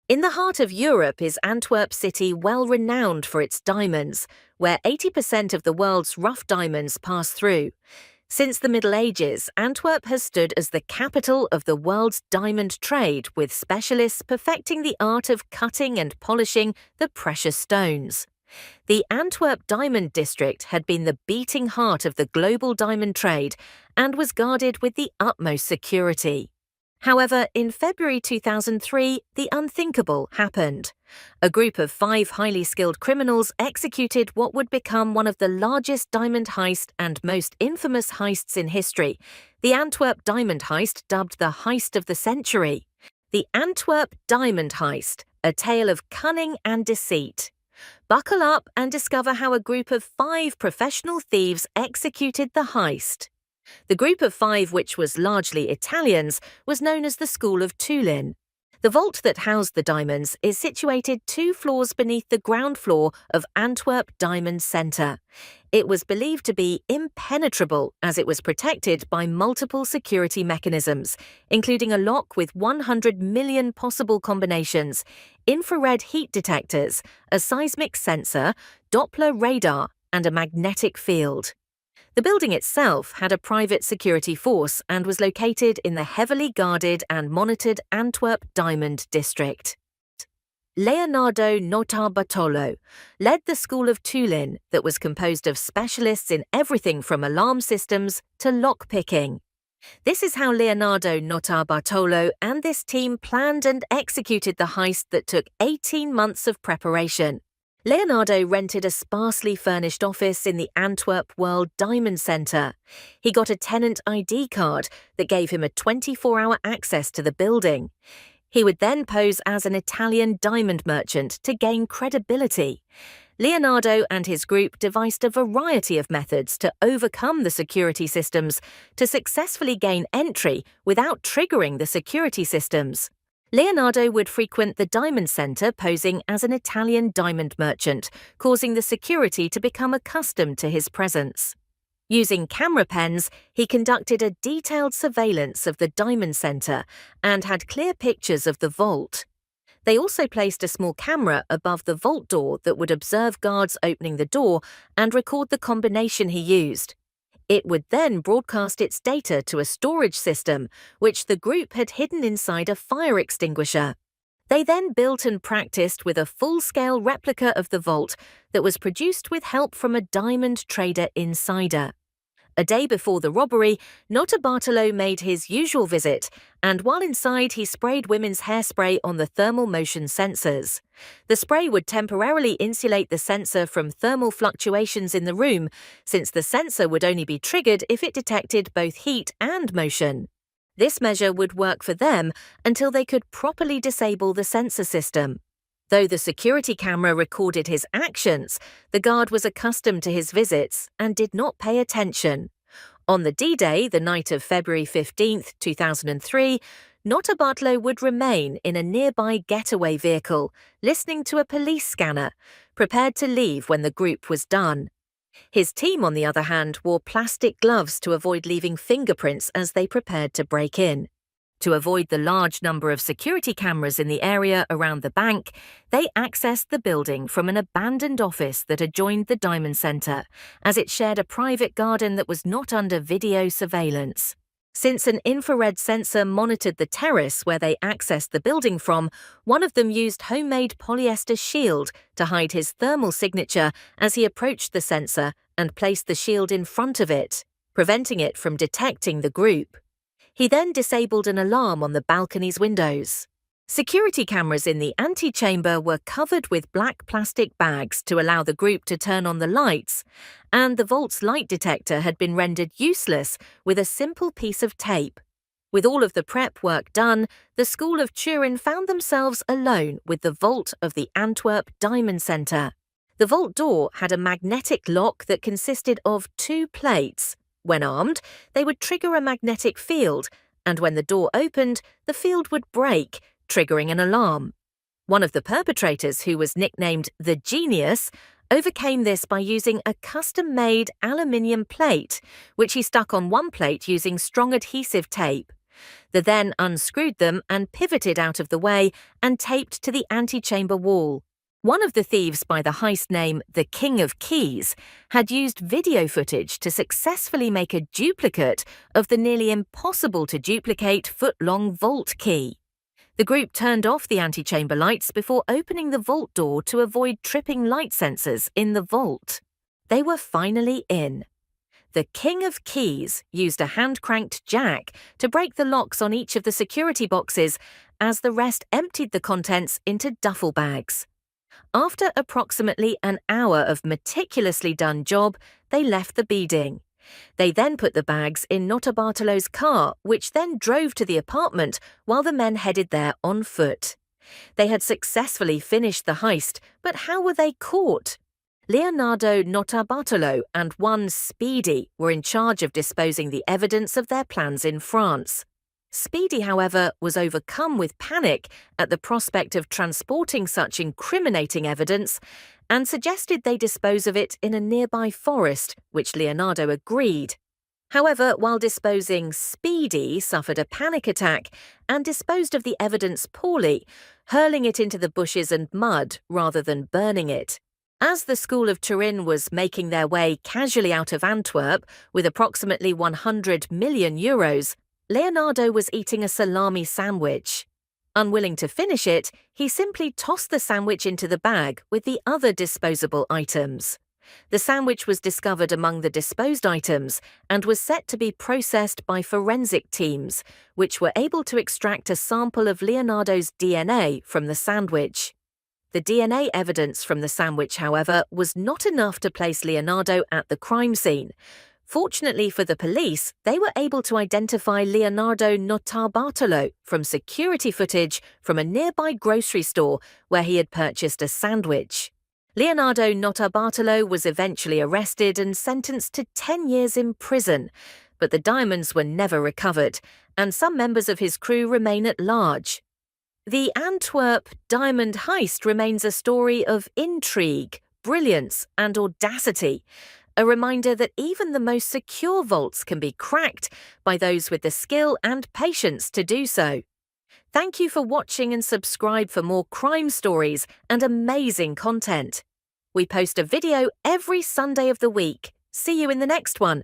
In the heart of Europe is Antwerp city, well renowned for its diamonds, where 80% of the world's rough diamonds pass through. Since the Middle Ages, Antwerp has stood as the capital of the world's diamond trade, with specialists perfecting the art of cutting and polishing the precious stones. The Antwerp Diamond District had been the beating heart of the global diamond trade and was guarded with the utmost security. However, in February 2003, the unthinkable happened. A group of 5 highly skilled criminals executed what would become one of the largest diamond heist and most infamous heists in history, the Antwerp Diamond Heist, dubbed the Heist of the Century. The Antwerp Diamond Heist, a tale of cunning and deceit. Buckle up and discover how a group of 5 professional thieves executed the heist. The group of 5, which was largely Italians, was known as the School of Tullin. The vault that housed the diamonds is situated 2 floors beneath the ground floor of Antwerp Diamond Center. It was believed to be impenetrable as it was protected by multiple security mechanisms, including a lock with 100 million possible combinations, infrared heat detectors, a seismic sensor, Doppler radar, and a magnetic field. The building itself had a private security force and was located in the heavily guarded and monitored Antwerp Diamond District. Leonardo Notarbartolo led the School of Tullin that was composed of specialists in everything from alarm systems to lock-picking. This is how Leonardo Notarbartolo and this team planned and executed the heist that took 18 months of preparation. Leonardo rented a sparsely furnished office in the Antwerp World Diamond Center. He got a tenant ID card that gave him a 24-hour access to the building. He would then pose as an Italian diamond merchant to gain credibility. Leonardo and his group devised a variety of methods to overcome the security systems to successfully gain entry without triggering the security systems. Leonardo would frequent the Diamond Center posing as an Italian diamond merchant, causing the security to become accustomed to his presence. Using camera pens, he conducted a detailed surveillance of the Diamond Center and had clear pictures of the vault. They also placed a small camera above the vault door that would observe guards opening the door and record the combination he used. It would then broadcast its data to a storage system, which the group had hidden inside a fire extinguisher. They then built and practiced with a full-scale replica of the vault that was produced with help from a diamond trader insider. A day before the robbery, Notarbartolo made his usual visit, and while inside he sprayed women's hairspray on the thermal motion sensors. The spray would temporarily insulate the sensor from thermal fluctuations in the room, since the sensor would only be triggered if it detected both heat and motion. This measure would work for them until they could properly disable the sensor system. Though the security camera recorded his actions, the guard was accustomed to his visits and did not pay attention. On the D-Day, the night of February 15, 2003, Notarbartolo would remain in a nearby getaway vehicle, listening to a police scanner, prepared to leave when the group was done. His team, on the other hand, wore plastic gloves to avoid leaving fingerprints as they prepared to break in. To avoid the large number of security cameras in the area around the bank, they accessed the building from an abandoned office that adjoined the Diamond Center, as it shared a private garden that was not under video surveillance. Since an infrared sensor monitored the terrace where they accessed the building from, one of them used homemade polyester shield to hide his thermal signature as he approached the sensor and placed the shield in front of it, preventing it from detecting the group. He then disabled an alarm on the balcony's windows. Security cameras in the antechamber were covered with black plastic bags to allow the group to turn on the lights, and the vault's light detector had been rendered useless with a simple piece of tape. With all of the prep work done, the School of Turin found themselves alone with the vault of the Antwerp Diamond Center. The vault door had a magnetic lock that consisted of 2 plates. When armed, they would trigger a magnetic field, and when the door opened, the field would break, triggering an alarm. One of the perpetrators, who was nicknamed the Genius, overcame this by using a custom-made aluminium plate, which he stuck on one plate using strong adhesive tape. They then unscrewed them and pivoted out of the way and taped to the antechamber wall. One of the thieves by the heist name the King of Keys had used video footage to successfully make a duplicate of the nearly impossible to duplicate foot-long vault key. The group turned off the antechamber lights before opening the vault door to avoid tripping light sensors in the vault. They were finally in. The King of Keys used a hand-cranked jack to break the locks on each of the security boxes as the rest emptied the contents into duffel bags. After approximately an hour of meticulously done job, they left the beading. They then put the bags in Notarbartolo's car, which then drove to the apartment while the men headed there on foot. They had successfully finished the heist, but how were they caught? Leonardo Notarbartolo and one Speedy were in charge of disposing the evidence of their plans in France. Speedy, however, was overcome with panic at the prospect of transporting such incriminating evidence and suggested they dispose of it in a nearby forest, which Leonardo agreed. However, while disposing, Speedy suffered a panic attack and disposed of the evidence poorly, hurling it into the bushes and mud rather than burning it. As the School of Turin was making their way casually out of Antwerp with approximately 100 million euros, Leonardo was eating a salami sandwich. Unwilling to finish it, he simply tossed the sandwich into the bag with the other disposable items. The sandwich was discovered among the disposed items and was set to be processed by forensic teams, which were able to extract a sample of Leonardo's DNA from the sandwich. The DNA evidence from the sandwich, however, was not enough to place Leonardo at the crime scene. Fortunately for the police, they were able to identify Leonardo Notarbartolo from security footage from a nearby grocery store where he had purchased a sandwich. Leonardo Notarbartolo was eventually arrested and sentenced to 10 years in prison, but the diamonds were never recovered, and some members of his crew remain at large. The Antwerp Diamond Heist remains a story of intrigue, brilliance, and audacity, a reminder that even the most secure vaults can be cracked by those with the skill and patience to do so. Thank you for watching and subscribe for more crime stories and amazing content. We post a video every Sunday of the week. See you in the next one.